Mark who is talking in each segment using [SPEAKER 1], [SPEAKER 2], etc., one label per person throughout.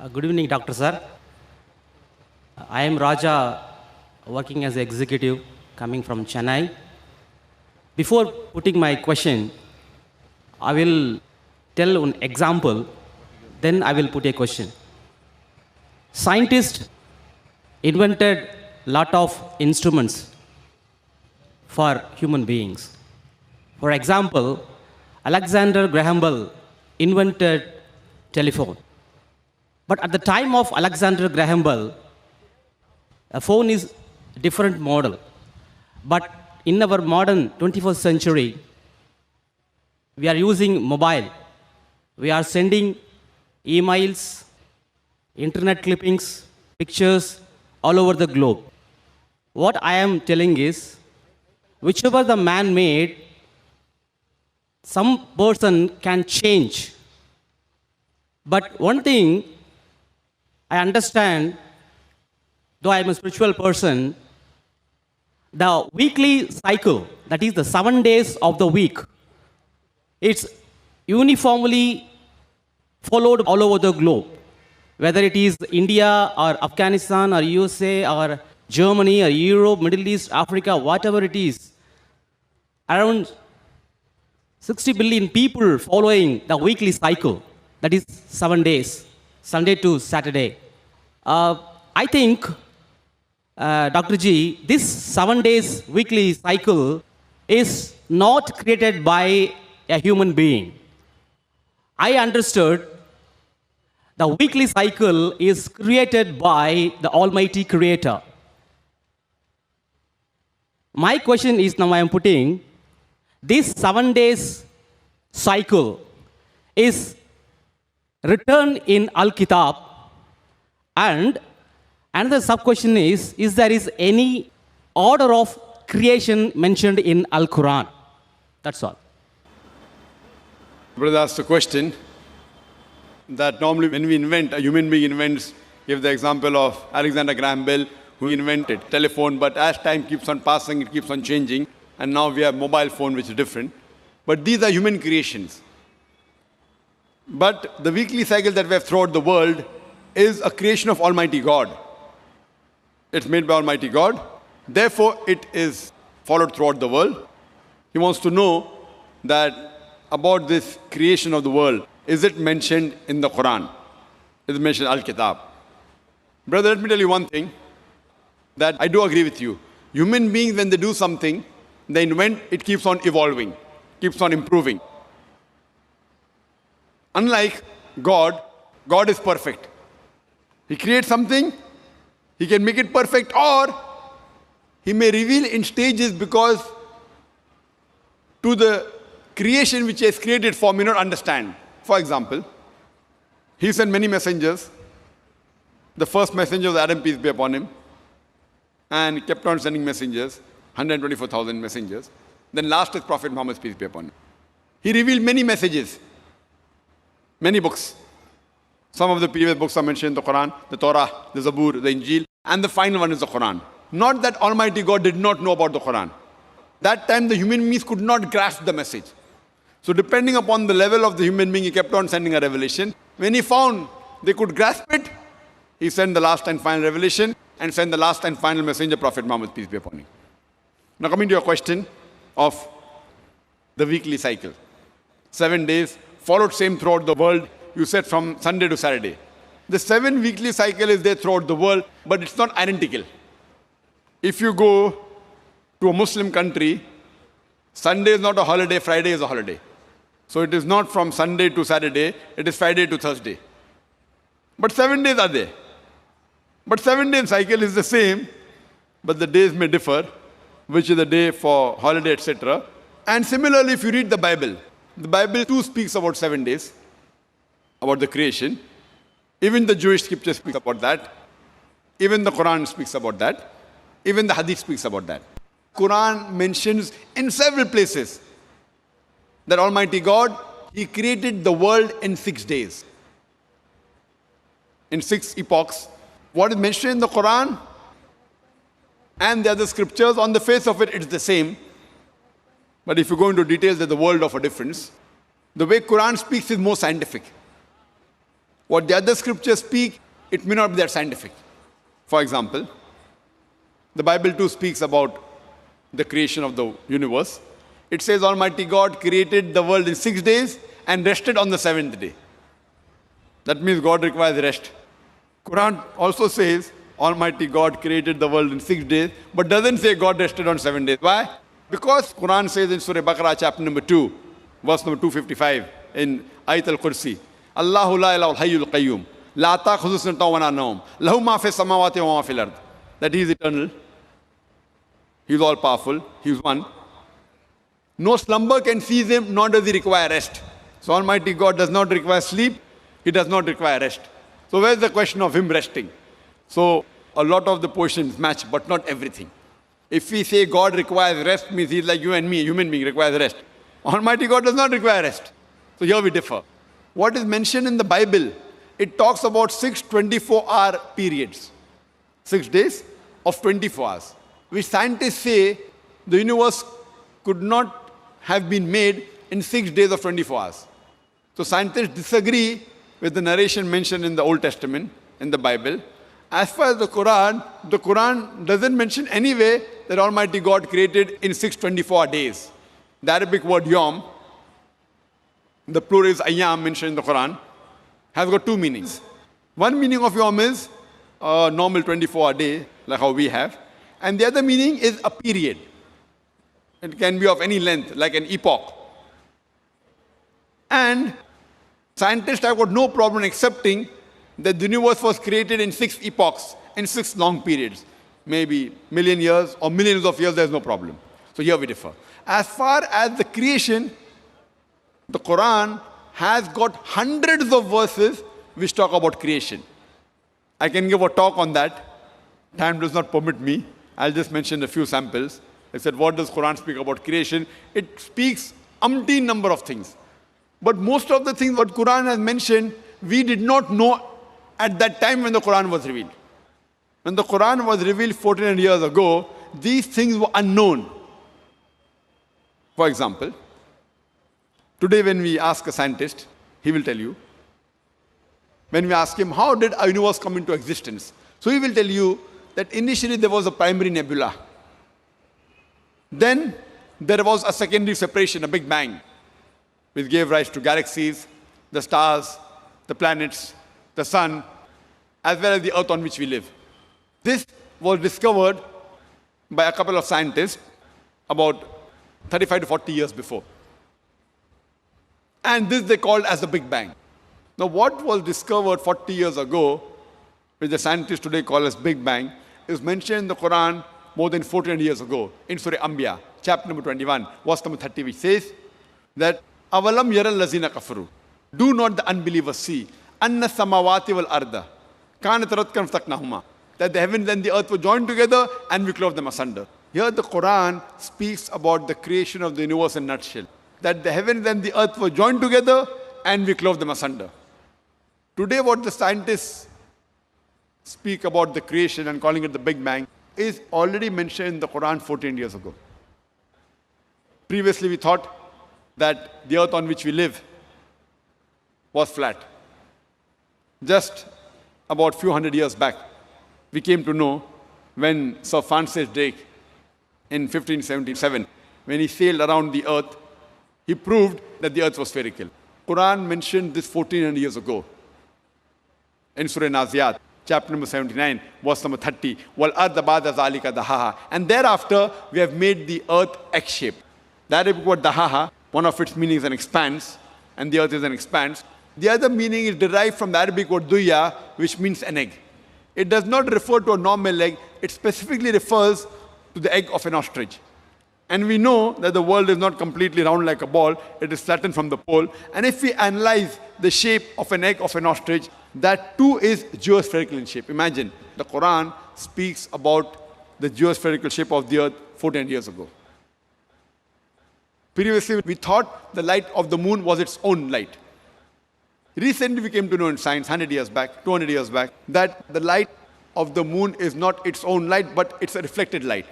[SPEAKER 1] Good evening, Dr. Sir. I am Raja, working as executive, coming from Chennai. Before putting my question, I will tell an example, then I will put a question. Scientists invented lot of instruments for human beings. For example, Alexander Graham Bell invented telephone. But at the time of Alexander Graham Bell, a phone is a different model. But in our modern 21st century, we are using mobile. We are sending emails, internet clippings, pictures all over the globe. What I am telling is, whichever the man made, some person can change. But one thing I understand, though I am a spiritual person, the weekly cycle, that is the 7 days of the week, it's uniformly followed all over the globe. Whether it is India or Afghanistan or USA or Germany or Europe, Middle East, Africa, whatever it is, around 60 billion people following the weekly cycle, that is 7 days, Sunday to Saturday. I think, Dr. G, this 7 days weekly cycle is not created by a human being. I understood the weekly cycle is created by the Almighty Creator. My question is now I am putting, this 7 days cycle is written in Al-Kitab, and another sub-question is there is any order of creation mentioned in Al-Quran? That's all.
[SPEAKER 2] Brother asked a question that normally when we invent, a human being invents, give the example of Alexander Graham Bell, who invented telephone, but as time keeps on passing, it keeps on changing, and now we have mobile phone, which is different. But these are human creations. But the weekly cycle that we have throughout the world is a creation of Almighty God. It's made by Almighty God. Therefore, it is followed throughout the world. He wants to know that about this creation of the world, is it mentioned in the Quran? Is it mentioned in Al-Kitab? Brother, let me tell you one thing, that I do agree with you. Human beings, when they do something, they invent, it keeps on evolving, keeps on improving. Unlike God, God is perfect. He creates something, He can make it perfect, or He may reveal in stages because to the creation which He has created for may not understand. For example, He sent many messengers. The first messenger was Adam, peace be upon him, and he kept on sending messengers, 124,000 messengers. Then last is Prophet Muhammad, peace be upon him. He revealed many messages, many books. Some of the previous books are mentioned in the Quran, the Torah, the Zabur, the Injil, and the final one is the Quran. Not that Almighty God did not know about the Quran. That time the human beings could not grasp the message. So depending upon the level of the human being, He kept on sending a revelation. When He found they could grasp it, He sent the last and final revelation and sent the last and final messenger, Prophet Muhammad, peace be upon him. Now coming to your question of the weekly cycle. 7 days, followed same throughout the world. You said from Sunday to Saturday. The 7 weekly cycle is there throughout the world, but it's not identical. If you go to a Muslim country, Sunday is not a holiday, Friday is a holiday. So it is not from Sunday to Saturday, it is Friday to Thursday. But 7 days are there. But 7-day cycle is the same, but the days may differ, which is the day for holiday, etc. And similarly, if you read the Bible too speaks about 7 days, about the creation. Even the Jewish scripture speaks about that. Even the Quran speaks about that. Even the Hadith speaks about that. Quran mentions in several places that Almighty God, He created the world in 6 days. In 6 epochs. What is mentioned in the Quran and the other scriptures, on the face of it, it's the same. But if you go into details, there's a world of a difference. The way Quran speaks is more scientific. What the other scriptures speak, it may not be that scientific. For example, the Bible too speaks about the creation of the universe. It says Almighty God created the world in 6 days and rested on the seventh day. That means God requires rest. Quran also says Almighty God created the world in 6 days, but doesn't say God rested on 7 days. Why? Because Quran says in Surah Baqarah chapter number 2, verse number 255 in Ayat al-Kursi, Allahu la ilaha hayyul qayyum, la ta'khudhuhu sinatun wa la nawm, lahu ma fi samawati wa ma fil ard. That He is eternal. He is all powerful. He is one. No slumber can seize Him, nor does He require rest. So Almighty God does not require sleep. He does not require rest. So where's the question of Him resting? So a lot of the portions match, but not everything. If we say God requires rest, means He's like you and me, a human being requires rest. Almighty God does not require rest. So here we differ. What is mentioned in the Bible, it talks about 6 24-hour periods. 6 days of 24 hours. Which scientists say the universe could not have been made in 6 days of 24 hours. So scientists disagree with the narration mentioned in the Old Testament, in the Bible. As far as the Quran doesn't mention anyway that Almighty God created in 6 24 days. The Arabic word yom, the plural is ayyam mentioned in the Quran, has got two meanings. One meaning of yom is a normal 24-hour day, like how we have. And the other meaning is a period. It can be of any length, like an epoch. And scientists have got no problem accepting that the universe was created in 6 epochs, in 6 long periods. Maybe million years or millions of years, there's no problem. So here we differ. As far as the creation, the Quran has got hundreds of verses which talk about creation. I can give a talk on that. Time does not permit me. I'll just mention a few samples. I said, what does Quran speak about creation? It speaks umpteen number of things. But most of the things what Quran has mentioned, we did not know at that time when the Quran was revealed. When the Quran was revealed 1400 years ago, these things were unknown. For example, today when we ask a scientist, he will tell you. When we ask him, how did our universe come into existence? So he will tell you that initially there was a primary nebula. Then there was a secondary separation, a Big Bang, which gave rise to galaxies, the stars, the planets, the sun, as well as the earth on which we live. This was discovered by a couple of scientists about 35 to 40 years before. And this they called as the Big Bang. Now what was discovered 40 years ago, which the scientists today call as Big Bang, is mentioned in the Quran more than 1400 years ago in Surah Anbiya, chapter number 21, verse number 30, which says that Avalam yaral lazina kafaru. Do not the unbelievers see anna samawati wal arda kanat ratkan ftaknahuma, that the heavens and the earth were joined together and we clove them asunder. Here the Quran speaks about the creation of the universe in a nutshell, that the heavens and the earth were joined together and we clove them asunder. Today what the scientists speak about the creation and calling it the Big Bang is already mentioned in the Quran 14 years ago. Previously we thought that the earth on which we live was flat. Just about few hundred years back, we came to know when Sir Francis Drake in 1577, when he sailed around the earth, he proved that the earth was spherical. Quran mentioned this 1400 years ago in Surah Razia, chapter number 79, verse number 30. Wal arda ba'da zalika dahaha. And thereafter, we have made the earth egg-shaped. The Arabic word dahaha, one of its meanings is an expanse, and the earth is an expanse. The other meaning is derived from the Arabic word duya, which means an egg. It does not refer to a normal egg. It specifically refers to the egg of an ostrich. And we know that the world is not completely round like a ball. It is flattened from the pole. And if we analyze the shape of an egg of an ostrich, that too is geospherical in shape. Imagine, the Quran speaks about the geospherical shape of the earth 14 years ago. Previously, we thought the light of the moon was its own light. Recently, we came to know in science, 100 years back, 200 years back, that the light of the moon is not its own light, but it's a reflected light.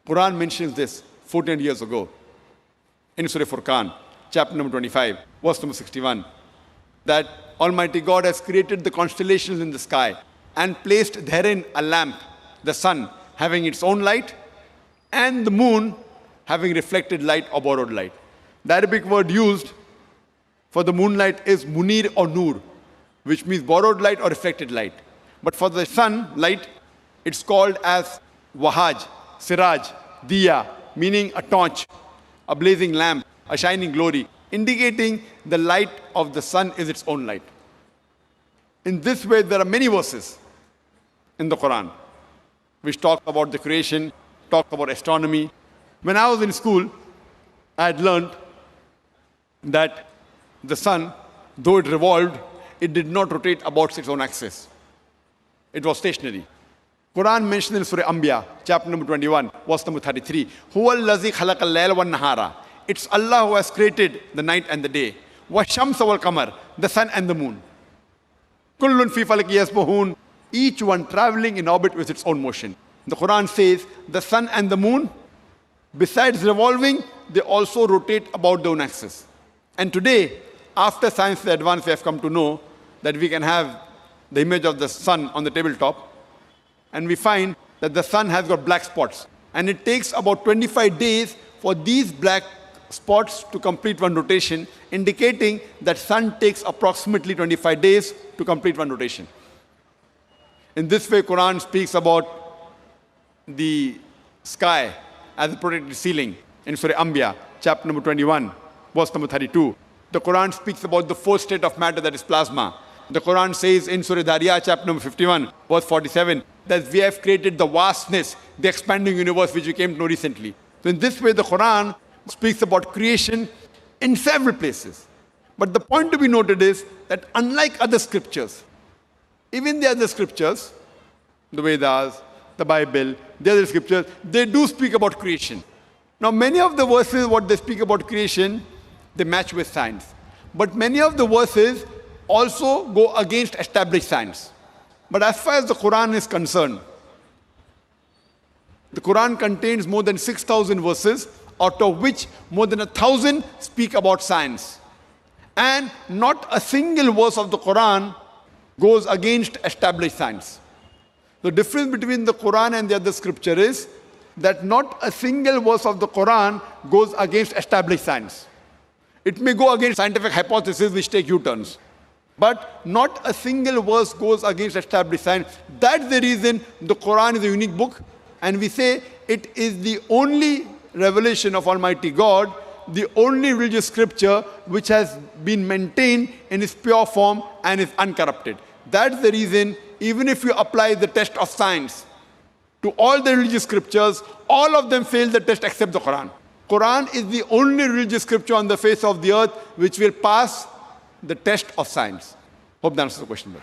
[SPEAKER 2] Quran mentions this 14 years ago in Surah Furqan, chapter number 25, verse number 61. that Almighty God has created the constellations in the sky and placed therein a lamp, the sun having its own light and the moon having reflected light or borrowed light. The Arabic word used for the moonlight is munir or nur, which means borrowed light or reflected light. But for the sun light, it's called as wahaj, siraj, diya, meaning a torch, a blazing lamp, a shining glory, indicating the light of the sun is its own light. In this way, there are many verses in the Quran which talk about the creation, talk about astronomy. When I was in school, I had learned that the sun, though it revolved, it did not rotate about its own axis. It was stationary. Quran mentioned in Surah Anbiya, chapter number 21, verse number 33, Huwa allazi khalaqa al-layla wan-nahara. It's Allah who has created the night and the day. Wa-shamsa wal-qamar, the sun and the moon. Kullun fi falaki yasbahun, each one traveling in orbit with its own motion. The Quran says the sun and the moon, besides revolving, they also rotate about their own axis. And today, after science advance, we have come to know that we can have the image of the sun on the tabletop, and we find that the sun has got black spots. And it takes about 25 days for these black spots to complete one rotation, indicating that sun takes approximately 25 days to complete one rotation. In this way, Quran speaks about the sky as a protected ceiling in Surah Anbiya, chapter number 21, verse number 32. The Quran speaks about the fourth state of matter, that is plasma. The Quran says in Surah Razia, chapter number 51, verse 47, that we have created the vastness, the expanding universe, which we came to know recently. So in this way, the Quran speaks about creation in several places. But the point to be noted is that unlike other scriptures, even the other scriptures, the Vedas, the Bible, the other scriptures, they do speak about creation. Now, many of the verses, what they speak about creation, they match with science. But many of the verses also go against established science. But as far as the Quran is concerned, the Quran contains more than 6,000 verses, out of which more than 1,000 speak about science. And not a single verse of the Quran goes against established science. The difference between the Quran and the other scripture is that not a single verse of the Quran goes against established science. It may go against scientific hypotheses which take U-turns, but not a single verse goes against established science. That's the reason the Quran is a unique book, and we say it is the only revelation of Almighty God, the only religious scripture which has been maintained in its pure form and is uncorrupted. That's the reason, even if you apply the test of science to all the religious scriptures, all of them fail the test except the Quran. Quran is the only religious scripture on the face of the earth which will pass the test of science. Hope that answers the question.